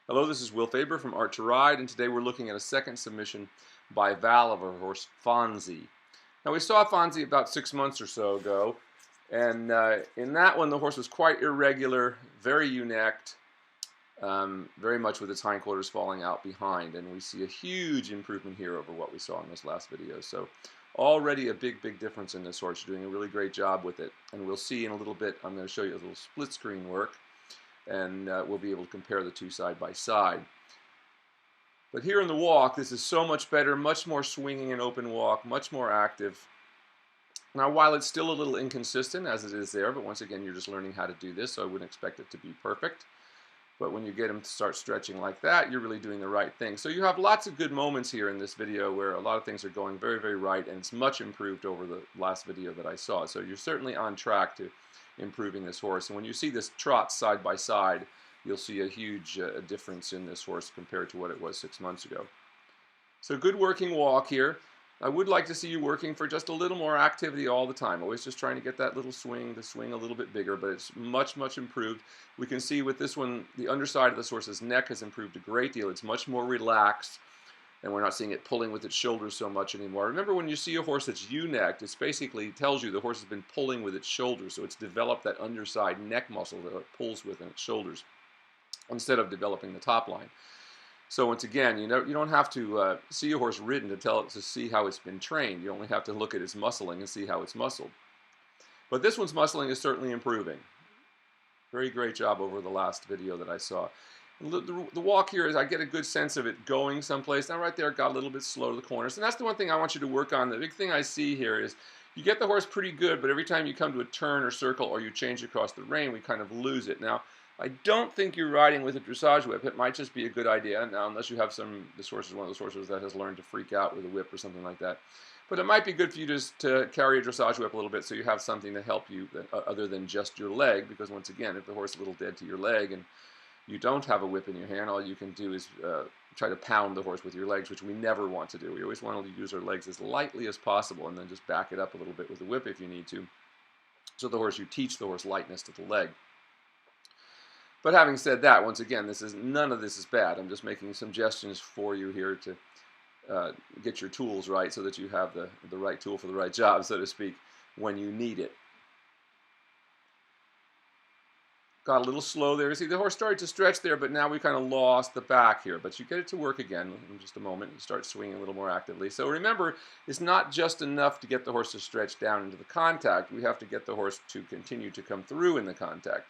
Hello, this is Will Faerber from Art to Ride, and today we're looking at a second submission by Val of her horse Fondzi. Now, we saw Fondzi about 6 months or so ago, and in that one the horse was quite irregular, very ewe-necked, very much with its hindquarters falling out behind, and we see a huge improvement here over what we saw in this last video. So already a big difference in this horse. You're doing a really great job with it, and we'll see in a little bit. I'm going to show you a little split screen work, and we'll be able to compare the two side by side. But here in the walk, this is so much better, much more swinging and open walk, much more active. Now, while it's still a little inconsistent, as it is there, but once again, you're just learning how to do this, so I wouldn't expect it to be perfect. But when you get them to start stretching like that, you're really doing the right thing. So you have lots of good moments here in this video where a lot of things are going very right, and it's much improved over the last video that I saw. So you're certainly on track to improving this horse. And when you see this trot side by side, you'll see a huge difference in this horse compared to what it was 6 months ago. So good working walk here. I would like to see you working for just a little more activity all the time. Always just trying to get that little swing, the swing a little bit bigger, but it's much improved. We can see with this one, the underside of this horse's neck has improved a great deal. It's much more relaxed, and we're not seeing it pulling with its shoulders so much anymore. Remember, when you see a horse that's ewe-necked, it basically tells you the horse has been pulling with its shoulders, so it's developed that underside neck muscle that it pulls with in its shoulders instead of developing the top line. So once again, you don't have to see a horse ridden to see how it's been trained. You only have to look at its muscling and see how it's muscled. But this one's muscling is certainly improving. Very great job over the last video that I saw. The walk here is, I get a good sense of it going someplace. Now right there, it got a little bit slow to the corners. And that's the one thing I want you to work on. The big thing I see here is you get the horse pretty good, but every time you come to a turn or circle or you change across the rein, we kind of lose it. Now, I don't think you're riding with a dressage whip. It might just be a good idea. Now, unless you have this horse is one of those horses that has learned to freak out with a whip or something like that. But it might be good for you just to carry a dressage whip a little bit so you have something to help you other than just your leg. Because once again, if the horse is a little dead to your leg and you don't have a whip in your hand, all you can do is try to pound the horse with your legs, which we never want to do. We always want to use our legs as lightly as possible and then just back it up a little bit with the whip if you need to. So you teach the horse lightness to the leg. But having said that, once again, none of this is bad. I'm just making suggestions for you here to get your tools right so that you have the right tool for the right job, so to speak, when you need it. Got a little slow there. See, the horse started to stretch there, but now we kind of lost the back here. But you get it to work again in just a moment. You start swinging a little more actively. So remember, it's not just enough to get the horse to stretch down into the contact. We have to get the horse to continue to come through in the contact.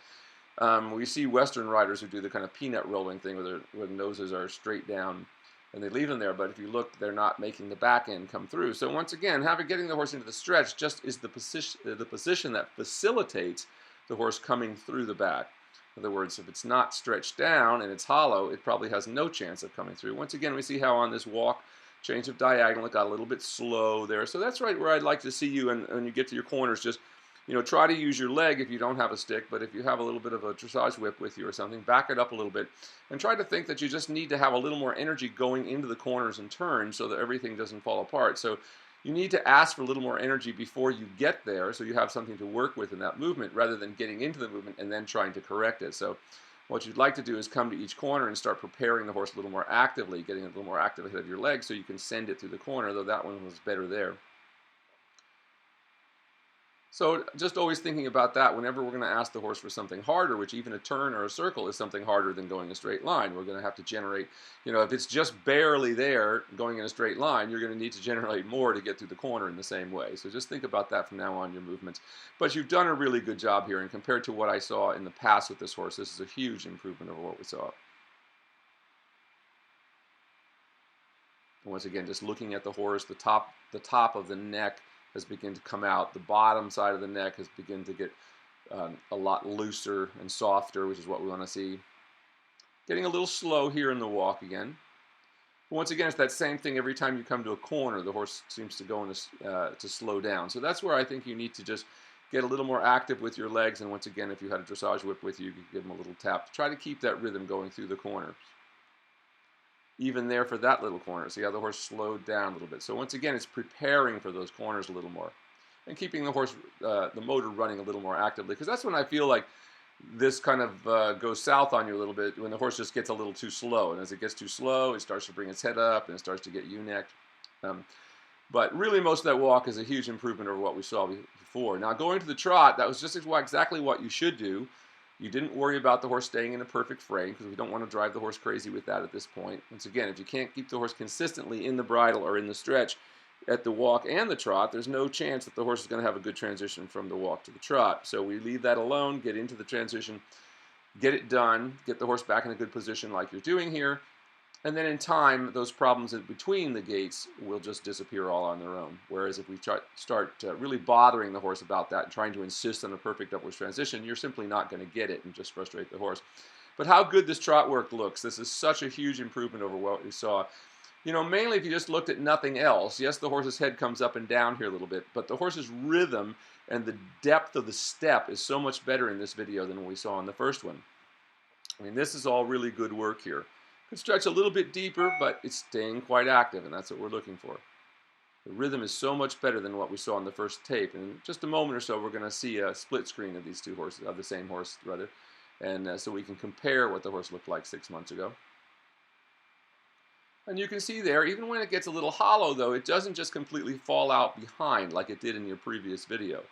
We see Western riders who do the kind of peanut rolling thing where their noses are straight down and they leave them there, but if you look, they're not making the back end come through. So once again, getting the horse into the stretch just is the position that facilitates the horse coming through the back. In other words, if it's not stretched down and it's hollow, it probably has no chance of coming through. Once again, we see how on this walk, change of diagonal, it got a little bit slow there. So that's right where I'd like to see you, and when you get to your corners, just try to use your leg if you don't have a stick, but if you have a little bit of a dressage whip with you or something, back it up a little bit and try to think that you just need to have a little more energy going into the corners and turns so that everything doesn't fall apart. So you need to ask for a little more energy before you get there so you have something to work with in that movement rather than getting into the movement and then trying to correct it. So what you'd like to do is come to each corner and start preparing the horse a little more actively, getting it a little more active ahead of your leg so you can send it through the corner, though that one was better there. So just always thinking about that whenever we're going to ask the horse for something harder, which even a turn or a circle is something harder than going a straight line. We're going to have to generate, if it's just barely there going in a straight line, you're going to need to generate more to get through the corner in the same way. So just think about that from now on, your movements. But you've done a really good job here, and compared to what I saw in the past with this horse, this is a huge improvement over what we saw. And once again, just looking at the horse, the top of the neck has begun to come out. The bottom side of the neck has begun to get a lot looser and softer, which is what we want to see. Getting a little slow here in the walk again. But once again, it's that same thing every time you come to a corner. The horse seems to go to slow down. So that's where I think you need to just get a little more active with your legs. And once again, if you had a dressage whip with you, you could give them a little tap to try to keep that rhythm going through the corners. Even there for that little corner. See how the horse slowed down a little bit. So once again, it's preparing for those corners a little more and keeping the horse, the motor running a little more actively, because that's when I feel like this kind of goes south on you a little bit when the horse just gets a little too slow. And as it gets too slow, it starts to bring its head up and it starts to get ewe-necked. But really, most of that walk is a huge improvement over what we saw before. Now, going to the trot, that was just exactly what you should do. You didn't worry about the horse staying in a perfect frame because we don't want to drive the horse crazy with that at this point. Once again, if you can't keep the horse consistently in the bridle or in the stretch at the walk and the trot, there's no chance that the horse is going to have a good transition from the walk to the trot. So we leave that alone, get into the transition, get it done, get the horse back in a good position like you're doing here, and then in time, those problems in between the gaits will just disappear all on their own. Whereas if we start really bothering the horse about that and trying to insist on a perfect upwards transition, you're simply not going to get it and just frustrate the horse. But how good this trot work looks. This is such a huge improvement over what we saw. You know, mainly if you just looked at nothing else, yes, the horse's head comes up and down here a little bit, but the horse's rhythm and the depth of the step is so much better in this video than what we saw in the first one. I mean, this is all really good work here. Could stretch a little bit deeper, but it's staying quite active, and that's what we're looking for. The rhythm is so much better than what we saw in the first tape. And in just a moment or so, we're going to see a split screen of these two horses, of the same horse, rather. And so we can compare what the horse looked like 6 months ago. And you can see there, even when it gets a little hollow, though, it doesn't just completely fall out behind like it did in your previous video.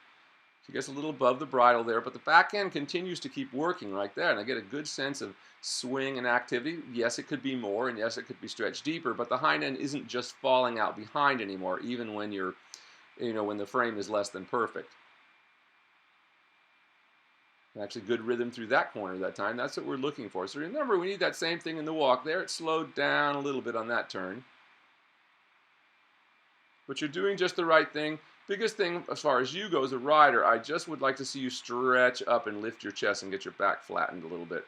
She gets a little above the bridle there, but the back end continues to keep working right there, and I get a good sense of swing and activity. Yes, it could be more, and yes, it could be stretched deeper, but the hind end isn't just falling out behind anymore, even when you're, when the frame is less than perfect. Actually, good rhythm through that corner that time. That's what we're looking for. So remember, we need that same thing in the walk there. It slowed down a little bit on that turn. But you're doing just the right thing. Biggest thing as far as you go as a rider, I just would like to see you stretch up and lift your chest and get your back flattened a little bit.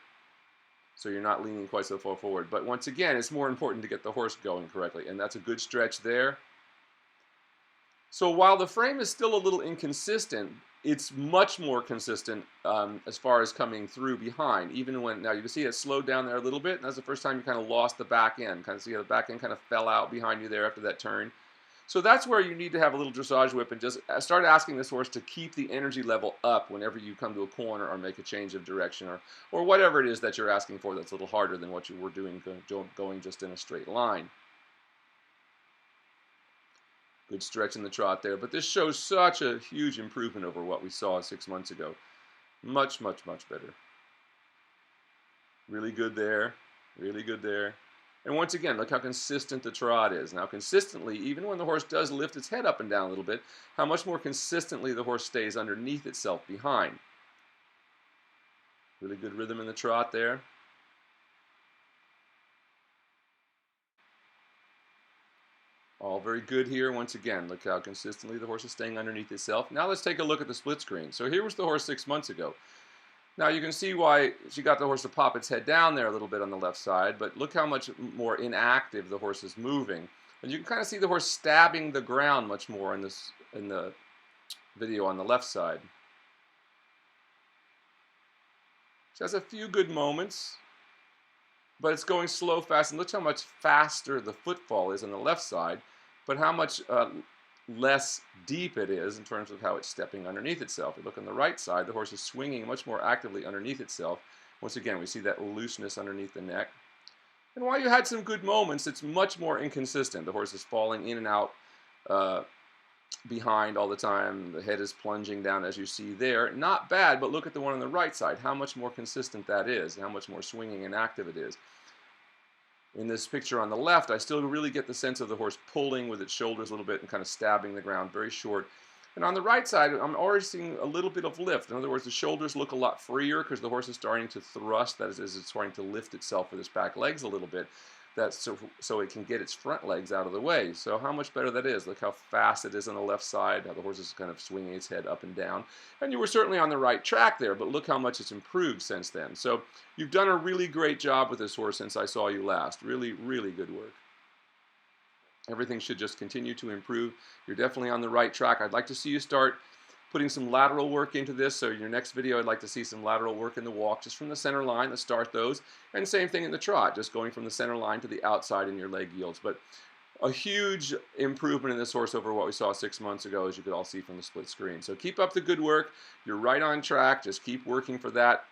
So you're not leaning quite so far forward. But once again, it's more important to get the horse going correctly. And that's a good stretch there. So while the frame is still a little inconsistent, it's much more consistent as far as coming through behind. Even when, now you can see it slowed down there a little bit. And that's the first time you kind of lost the back end. Kind of see how the back end kind of fell out behind you there after that turn. So that's where you need to have a little dressage whip and just start asking this horse to keep the energy level up whenever you come to a corner or make a change of direction or whatever it is that you're asking for that's a little harder than what you were doing going just in a straight line. Good stretch in the trot there, but this shows such a huge improvement over what we saw 6 months ago. Much, much, much better. Really good there, really good there. And once again, look how consistent the trot is. Now consistently, even when the horse does lift its head up and down a little bit, how much more consistently the horse stays underneath itself behind. Really good rhythm in the trot there. All very good here. Once again, look how consistently the horse is staying underneath itself. Now let's take a look at the split screen. So here was the horse 6 months ago. Now you can see why she got the horse to pop its head down there a little bit on the left side, but look how much more inactive the horse is moving. And you can kind of see the horse stabbing the ground much more in the video on the left side. She has a few good moments, but it's going slow, fast, and look how much faster the footfall is on the left side, but how much less deep it is in terms of how it's stepping underneath itself. If you look on the right side, the horse is swinging much more actively underneath itself. Once again, we see that looseness underneath the neck. And while you had some good moments, it's much more inconsistent. The horse is falling in and out behind all the time. The head is plunging down, as you see there. Not bad, but look at the one on the right side, how much more consistent that is, and how much more swinging and active it is. In this picture on the left, I still really get the sense of the horse pulling with its shoulders a little bit and kind of stabbing the ground very short. And on the right side, I'm already seeing a little bit of lift. In other words, the shoulders look a lot freer because the horse is starting to thrust, that is, it's starting to lift itself with its back legs a little bit. That's so it can get its front legs out of the way. So how much better that is. Look how fast it is on the left side, how the horse is kind of swinging its head up and down. And you were certainly on the right track there, but look how much it's improved since then. So you've done a really great job with this horse since I saw you last. Really, really good work. Everything should just continue to improve. You're definitely on the right track. I'd like to see you start putting some lateral work into this. So in your next video, I'd like to see some lateral work in the walk, just from the center line. Let's start those. And same thing in the trot, just going from the center line to the outside in your leg yields. But a huge improvement in this horse over what we saw 6 months ago, as you could all see from the split screen. So keep up the good work. You're right on track. Just keep working for that.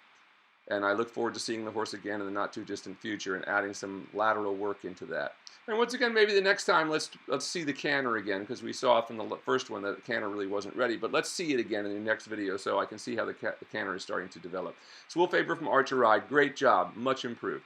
And I look forward to seeing the horse again in the not too distant future and adding some lateral work into that. And once again, maybe the next time, let's see the canter again, because we saw from the first one that the canter really wasn't ready. But let's see it again in the next video so I can see how the canter is starting to develop. So Will Faerber from Art to Ride, great job, much improved.